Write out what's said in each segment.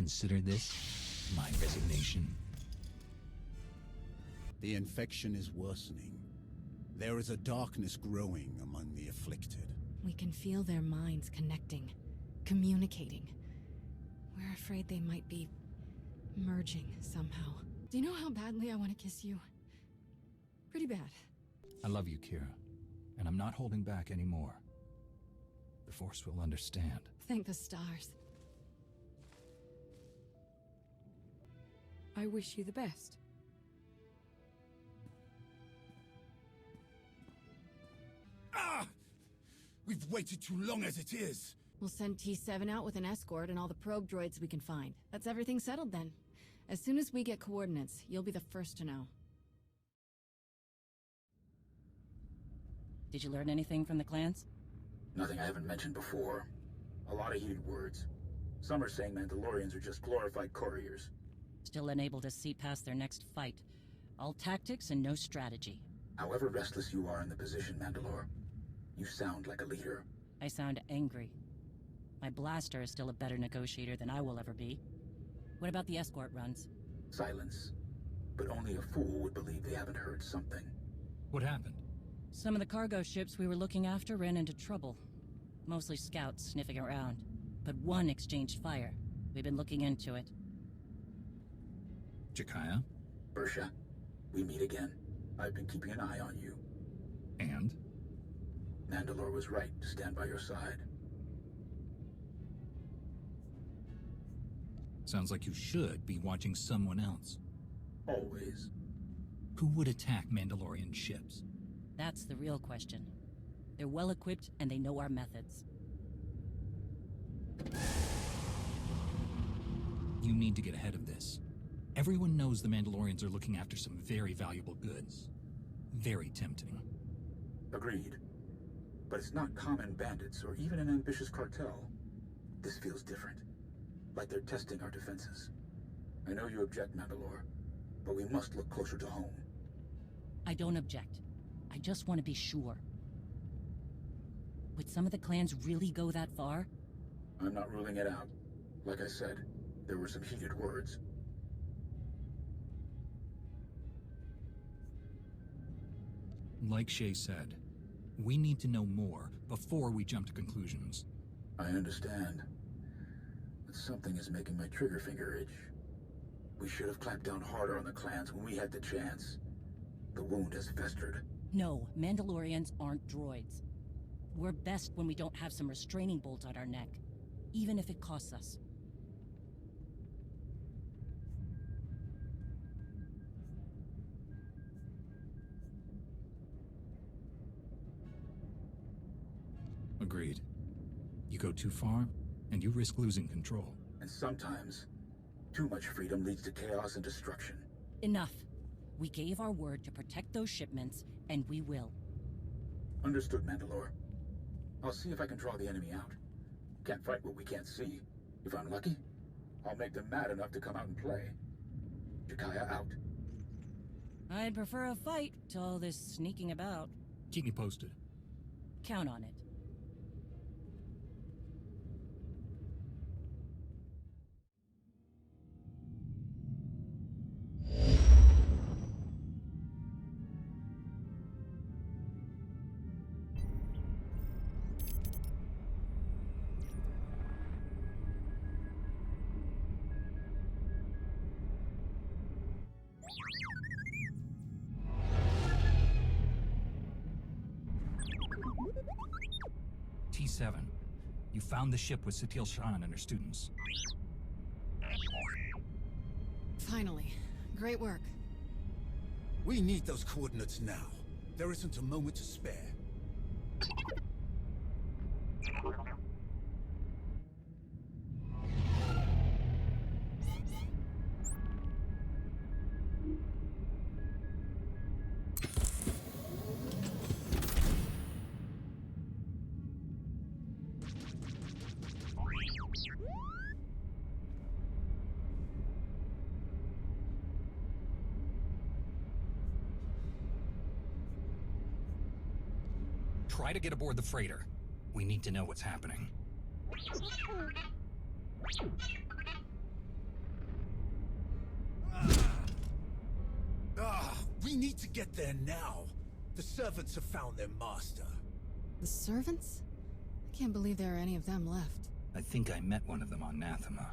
consider this my resignation? The infection is worsening. There is a darkness growing among the afflicted. We can feel their minds connecting, communicating. We're afraid they might be merging somehow. Do you know how badly I want to kiss you? Pretty bad. I love you, Kira, and I'm not holding back anymore. The Force will understand. Thank the stars. I wish you the best. Ah! We've waited too long as it is. We'll send T7 out with an escort and all the probe droids we can find. That's everything settled then. As soon as we get coordinates, you'll be the first to know. Did you learn anything from the clans? Nothing I haven't mentioned before. A lot of heated words. Some are saying Mandalorians are just glorified couriers. Still unable to see past their next fight. All tactics and no strategy. However restless you are in the position, Mandalore, you sound like a leader. I sound angry. My blaster is still a better negotiator than I will ever be. What about the escort runs? Silence. But only a fool would believe they haven't heard something. What happened? Some of the cargo ships we were looking after ran into trouble. Mostly scouts sniffing around. But one exchanged fire. We've been looking into it. Jakaya? Bersha, we meet again. I've been keeping an eye on you. And? Mandalore was right to stand by your side. Sounds like you should be watching someone else. Always. Who would attack Mandalorian ships? That's the real question. They're well equipped and they know our methods. You need to get ahead of this. Everyone knows the Mandalorians are looking after some very valuable goods. Very tempting. Agreed. But it's not common bandits or even an ambitious cartel. This feels different. Like they're testing our defenses. I know you object, Mandalore, but we must look closer to home. I don't object. I just want to be sure. Would some of the clans really go that far? I'm not ruling it out. Like I said, there were some heated words. Like Shay said, we need to know more before we jump to conclusions. I understand. But something is making my trigger finger itch. We should have clamped down harder on the clans when we had the chance. The wound has festered. No, Mandalorians aren't droids. We're best when we don't have some restraining bolt on our neck, even if it costs us. Agreed. You go too far, and you risk losing control. And sometimes, too much freedom leads to chaos and destruction. Enough. We gave our word to protect those shipments, and we will. Understood, Mandalore. I'll see if I can draw the enemy out. Can't fight what we can't see. If I'm lucky, I'll make them mad enough to come out and play. Jakaya out. I'd prefer a fight to all this sneaking about. Keep me posted. Count on it. T7, you found the ship with Satil Shan and her students. Finally. Great work. We need those coordinates now. There isn't a moment to spare. Try to get aboard the freighter. We need to know what's happening. We need to get there now. The servants have found their master. The servants? I can't believe there are any of them left. I think I met one of them on Nathema.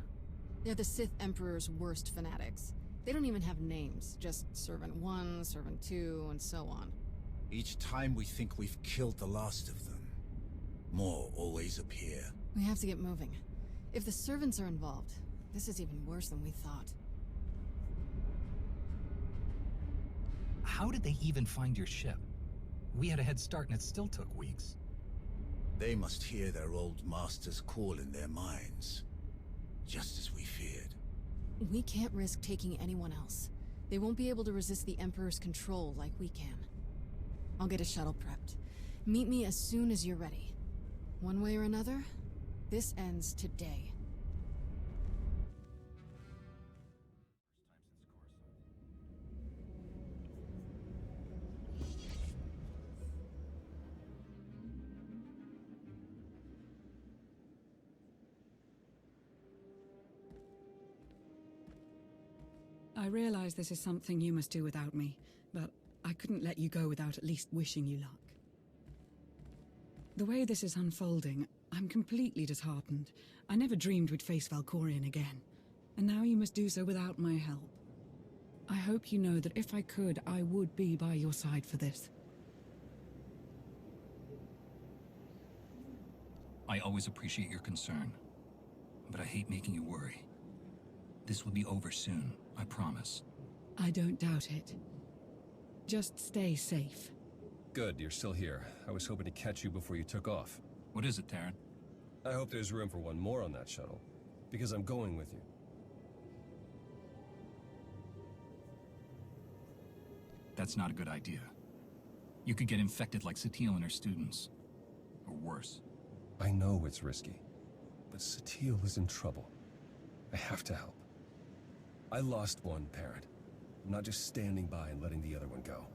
They're the Sith Emperor's worst fanatics. They don't even have names, just Servant 1, Servant 2, and so on. Each time we think we've killed the last of them, more always appear. We have to get moving. If the servants are involved, this is even worse than we thought. How did they even find your ship? We had a head start and it still took weeks. They must hear their old master's call in their minds, just as we feared. We can't risk taking anyone else. They won't be able to resist the Emperor's control like we can. I'll get a shuttle prepped. Meet me as soon as you're ready. One way or another, this ends today. I realize this is something you must do without me, but I couldn't let you go without at least wishing you luck. The way this is unfolding, I'm completely disheartened. I never dreamed we'd face Valkorion again, and now you must do so without my help. I hope you know that if I could, I would be by your side for this. I always appreciate your concern, but I hate making you worry. This will be over soon, I promise. I don't doubt it. Just stay safe. Good, you're still here. I was hoping to catch you before you took off. What is it, Taryn? I hope there's room for one more on that shuttle, because I'm going with you. That's not a good idea. You could get infected like Satele and her students. Or worse. I know it's risky, but Satele is in trouble. I have to help. I lost one parent. I'm not just standing by and letting the other one go.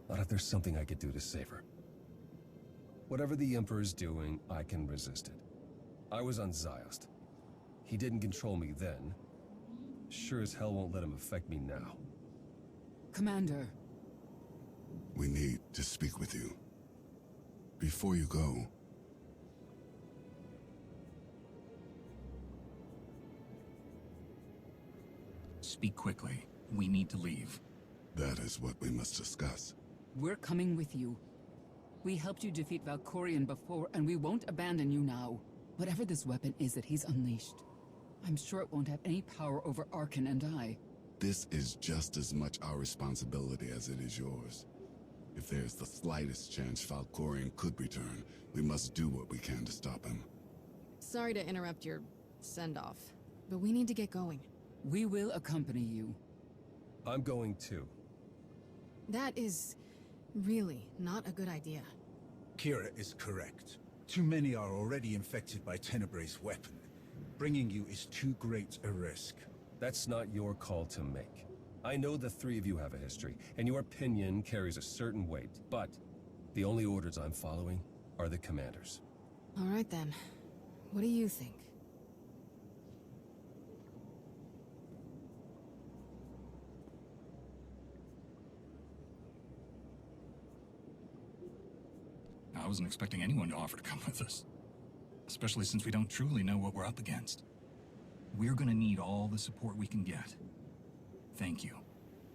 Not if there's something I could do to save her. Whatever the Emperor's doing, I can resist it. I was on Ziost. He didn't control me then. Sure as hell won't let him affect me now. Commander. We need to speak with you. Before you go... Speak quickly. We need to leave. That is what we must discuss. We're coming with you. We helped you defeat Valkorion before, and we won't abandon you now. Whatever this weapon is that he's unleashed, I'm sure it won't have any power over Arkan and I. This is just as much our responsibility as it is yours. If there's the slightest chance Valkorion could return, we must do what we can to stop him. Sorry to interrupt your send-off, but we need to get going. We will accompany you. I'm going too. That is really not a good idea. Kira is correct. Too many are already infected by Tenebre's weapon. Bringing you is too great a risk. That's not your call to make. I know the three of you have a history, and your opinion carries a certain weight, but the only orders I'm following are the commander's. All right then. What do you think? I wasn't expecting anyone to offer to come with us. Especially since we don't truly know what we're up against. We're gonna need all the support we can get. Thank you.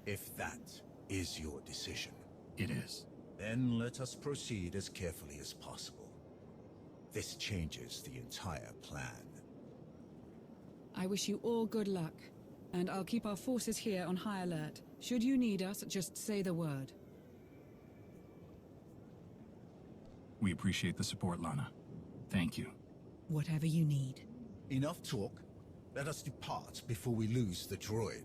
If that is your decision. It is. Then let us proceed as carefully as possible. This changes the entire plan. I wish you all good luck, and I'll keep our forces here on high alert. Should you need us, just say the word. We appreciate the support, Lana. Thank you. Whatever you need. Enough talk. Let us depart before we lose the droid.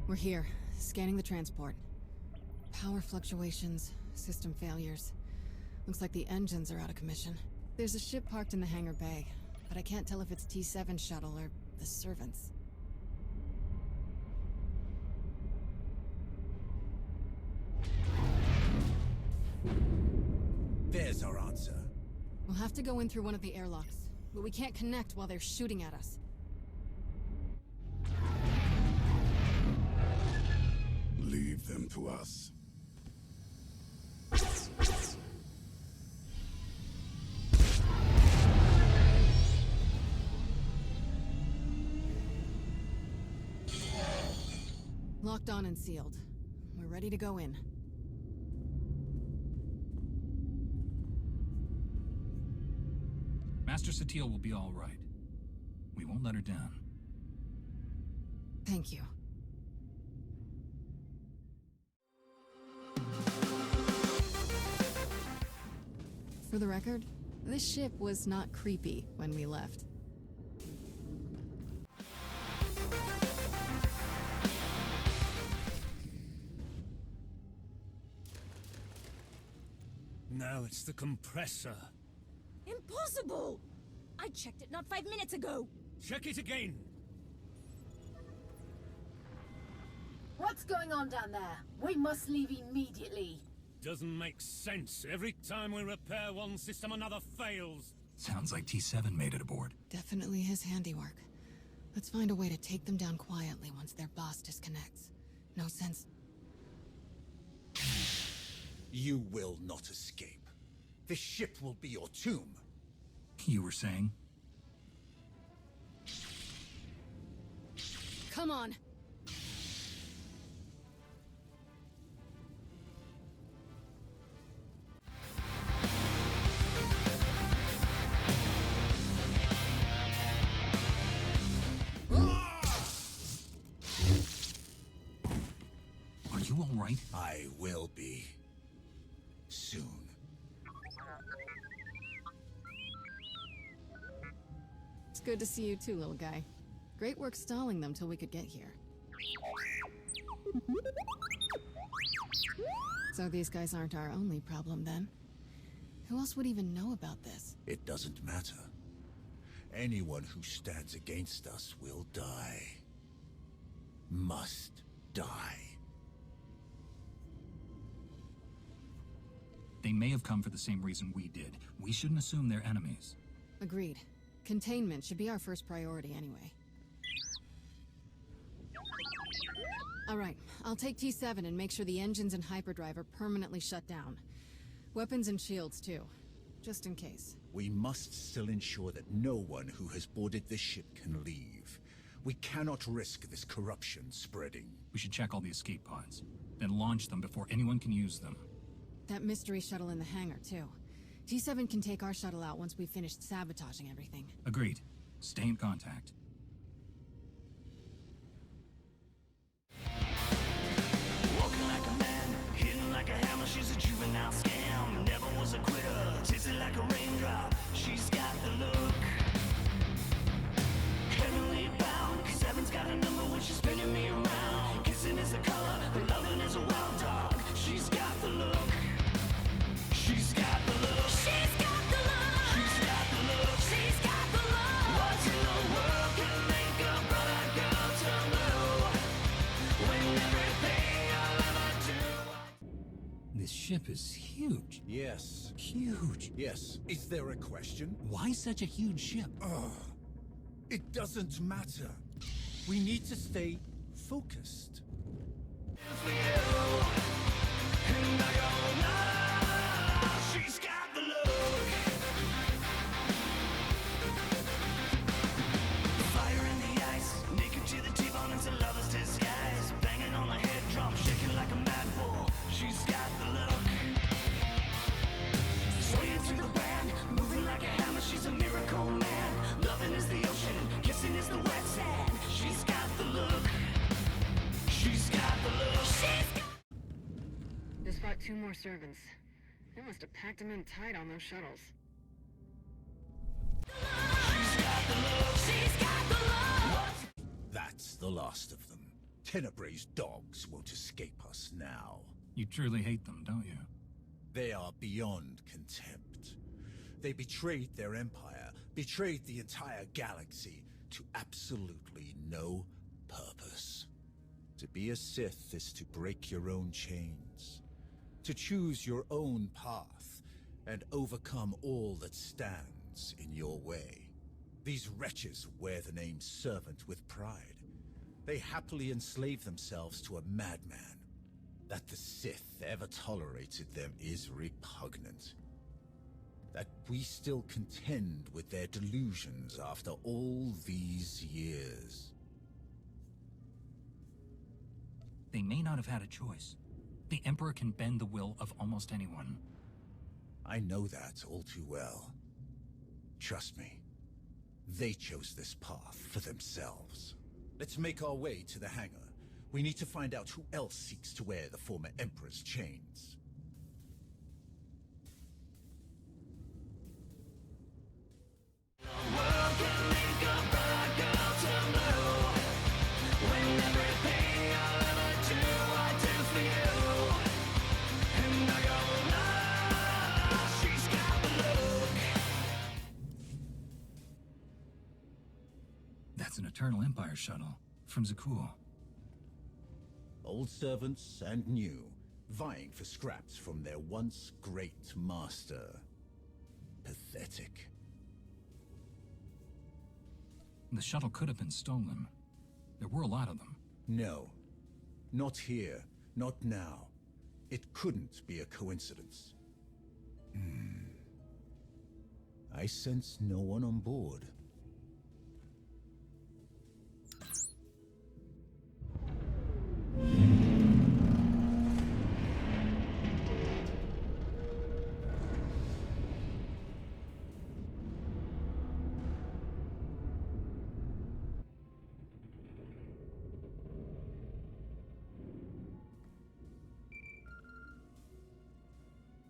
We're here, scanning the transport. Power fluctuations, system failures. Looks like the engines are out of commission. There's a ship parked in the hangar bay, but I can't tell if it's T7 shuttle or the servants. There's our answer. We'll have to go in through one of the airlocks, but we can't connect while they're shooting at us. Leave them to us. Locked on and sealed. We're ready to go in. Master Satele will be all right. We won't let her down. Thank you. For the record, this ship was not creepy when we left. No, it's the compressor. Impossible! I checked it not 5 minutes ago. Check it again. What's going on down there? We must leave immediately. Doesn't make sense. Every time we repair one system, another fails. Sounds like T7 made it aboard. Definitely his handiwork. Let's find a way to take them down quietly once their boss disconnects. No sense. You will not escape. This ship will be your tomb. You were saying? Come on! Are you all right? I will be. Soon. It's good to see you too, little guy. Great work stalling them till we could get here. So these guys aren't our only problem then? Who else would even know about this? It doesn't matter. Anyone who stands against us will die. Must die. They may have come for the same reason we did. We shouldn't assume they're enemies. Agreed. Containment should be our first priority anyway. Alright, I'll take T7 and make sure the engines and hyperdrive are permanently shut down. Weapons and shields too, just in case. We must still ensure that no one who has boarded this ship can leave. We cannot risk this corruption spreading. We should check all the escape pods, then launch them before anyone can use them. That mystery shuttle in the hangar, too. T7 can take our shuttle out once we've finished sabotaging everything. Agreed. Stay in contact. Walking like a man, hitting like a hammer. She's a juvenile scam. Never was a quitter, tasted like a raindrop. She's got the look. Heavenly bound, 7's got a number when she's spinning me around. Kissing is the color, loving is a wild dog. She's got the look. She's got the look. She's got the look. She's got the look. She's got the look. What in the world can make a brother girl turn blue? When everything I'll ever do. This ship is huge. Yes. Huge. Yes. Is there a question? Why such a huge ship? It doesn't matter. We need to stay focused. For you. And I go, nah, she's got the look. Fire in the ice, naked to the T-bone, it's a lover's disguise. Banging on the head drum, shaking like a mad bull. She's got the look. Swaying through the band, moving like a hammer. She's a miracle man. Loving is the ocean, kissing is the wet sand. She's got the look. She's got the look. She's got. Just fought 2 more servants. They must have packed them in tight on those shuttles. She's got the look. She's got the look. That's the last of them. Tenebrae's dogs won't escape us now. You truly hate them, don't you? They are beyond contempt. They betrayed their empire, betrayed the entire galaxy, to absolutely no purpose. To be a Sith is to break your own chains, to choose your own path, and overcome all that stands in your way. These wretches wear the name servant with pride. They happily enslave themselves to a madman. That the Sith ever tolerated them is repugnant. That we still contend with their delusions after all these years. They may not have had a choice. The Emperor can bend the will of almost anyone. I know that all too well. Trust me, they chose this path for themselves. Let's make our way to the hangar. We need to find out who else seeks to wear the former Emperor's chains. That's an Eternal Empire shuttle from Zakul. Old servants and new, vying for scraps from their once great master. Pathetic. The shuttle could have been stolen. There were a lot of them. No. Not here. Not now. It couldn't be a coincidence. I sense no one on board.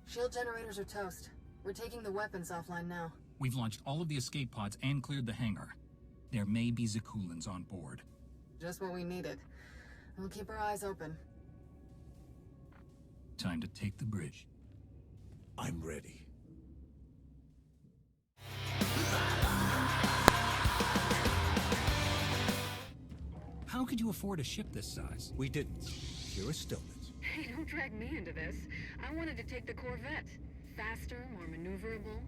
Shield generators are toast. We're taking the weapons offline now. We've launched all of the escape pods and cleared the hangar. There may be Zakulans on board. Just what we needed. We'll keep our eyes open. Time to take the bridge. I'm ready. How could you afford a ship this size? We didn't. You're a stillness. Hey, don't drag me into this. I wanted to take the Corvette. Faster, more maneuverable,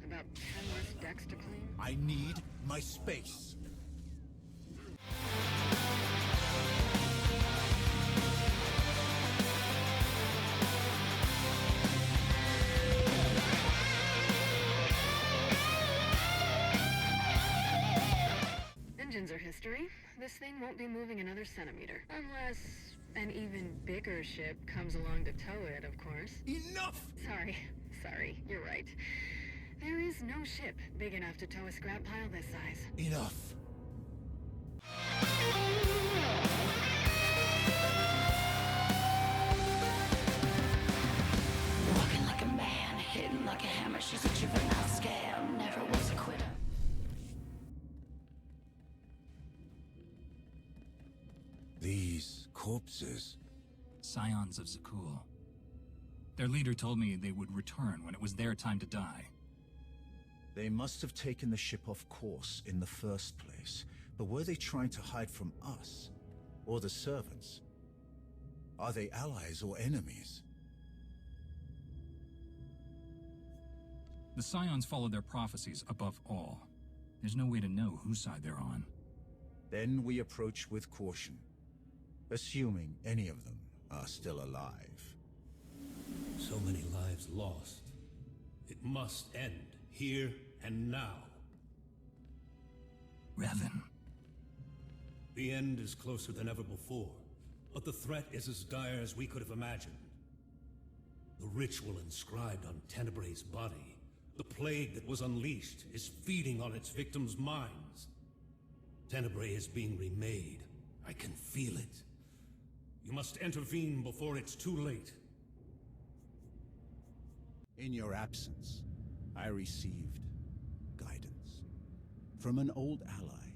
about 10 less decks to clean. I need my space. Engines are history. This thing won't be moving another centimeter. Unless an even bigger ship comes along to tow it, of course. Enough! Sorry, you're right. There is no ship big enough to tow a scrap pile this size. Enough. Walking like a man, hidden like a hammer. She's a juvenile scam, never was a quitter. These corpses. Scions of Zakul. Their leader told me they would return when it was their time to die. They must have taken the ship off course in the first place. But were they trying to hide from us? Or the servants? Are they allies or enemies? The Scions follow their prophecies above all. There's no way to know whose side they're on. Then we approach with caution, assuming any of them are still alive. So many lives lost. It must end, here and now. Revan. The end is closer than ever before, but the threat is as dire as we could have imagined. The ritual inscribed on Tenebray's body, the plague that was unleashed, is feeding on its victims' minds. Tenebray is being remade. I can feel it. You must intervene before it's too late. In your absence, I received guidance from an old ally.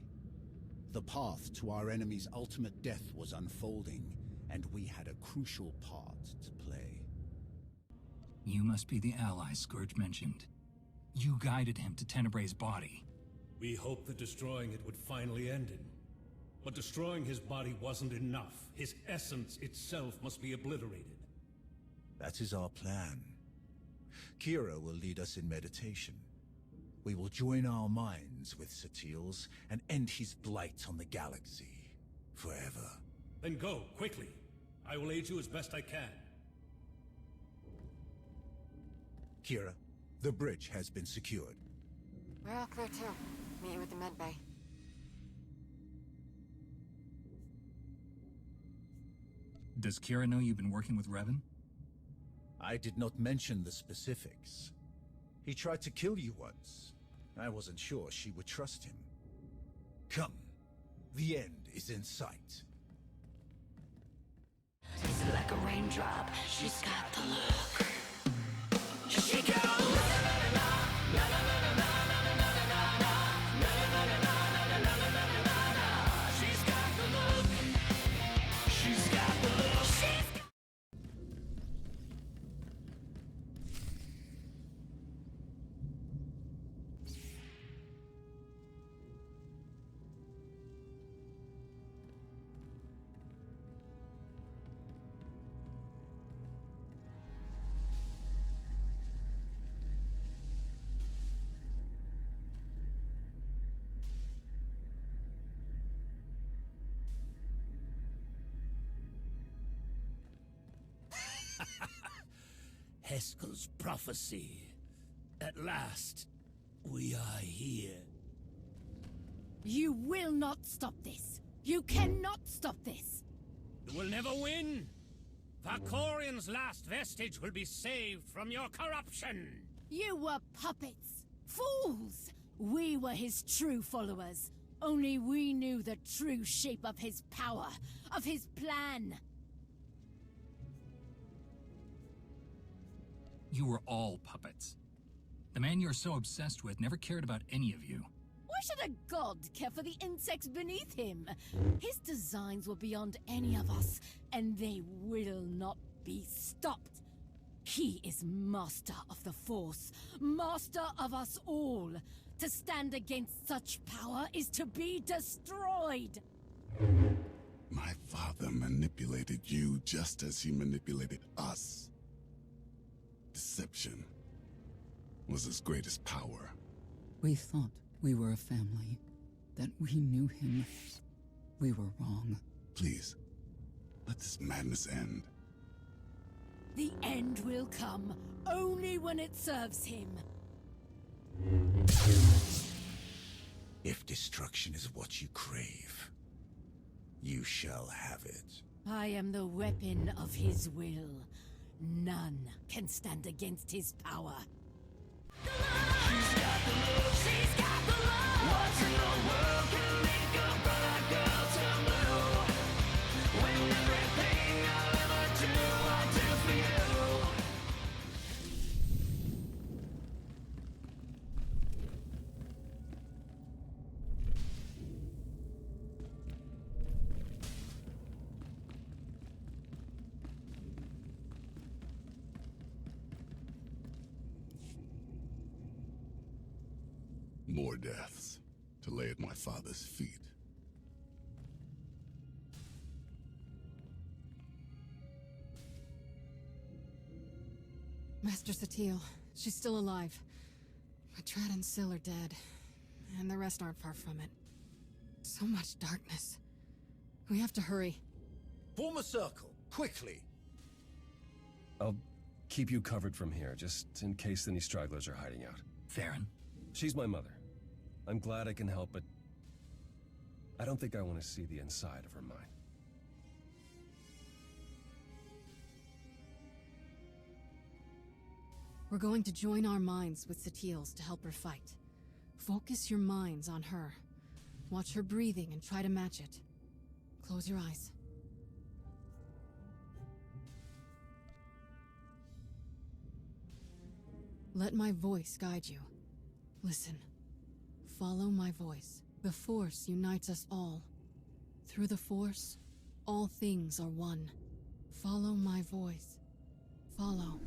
The path to our enemy's ultimate death was unfolding, and we had a crucial part to play. You must be the ally Scourge mentioned. You guided him to Tenebrae's body. We hoped that destroying it would finally end him. But destroying his body wasn't enough. His essence itself must be obliterated. That is our plan. Kira will lead us in meditation. We will join our minds with Satil's and end his blight on the galaxy. Forever. Then go, quickly. I will aid you as best I can. Kira, the bridge has been secured. We're all clear too. Meet you at the med bay. Does Kira know you've been working with Revan? I did not mention the specifics. He tried to kill you once. I wasn't sure she would trust him. Come. The end is in sight. It's like a raindrop. She's got the look. She goes. She's got the look. She's got the look. Heskel's prophecy. At last, we are here. You will not stop this. You cannot stop this. You will never win. Valkorian's last vestige will be saved from your corruption. You were puppets. Fools. We were his true followers. Only we knew the true shape of his power, of his plan. You were all puppets. The man you're so obsessed with never cared about any of you. Why should a god care for the insects beneath him? His designs were beyond any of us, and they will not be stopped. He is master of the Force, master of us all. To stand against such power is to be destroyed. My father manipulated you just as he manipulated us. Deception was his greatest power. We thought we were a family, that we knew him. We were wrong. Please, let this madness end. The end will come only when it serves him. If destruction is what you crave, you shall have it. I am the weapon of his will. None can stand against his power. She's got the look. She's got the look. What in the world can make a bright girl turn blue? When everything I'll ever do, I'll do for you. More deaths to lay at my father's feet. Master Satil, she's still alive. But Trad and Syl are dead. And the rest aren't far from it. So much darkness. We have to hurry. Form a circle, quickly. I'll keep you covered from here, just in case any stragglers are hiding out. Farron? She's my mother. I'm glad I can help, but I don't think I want to see the inside of her mind. We're going to join our minds with Satil's to help her fight. Focus your minds on her. Watch her breathing and try to match it. Close your eyes. Let my voice guide you. Listen. Follow my voice. The Force unites us all. Through the Force, all things are one. Follow my voice. Follow.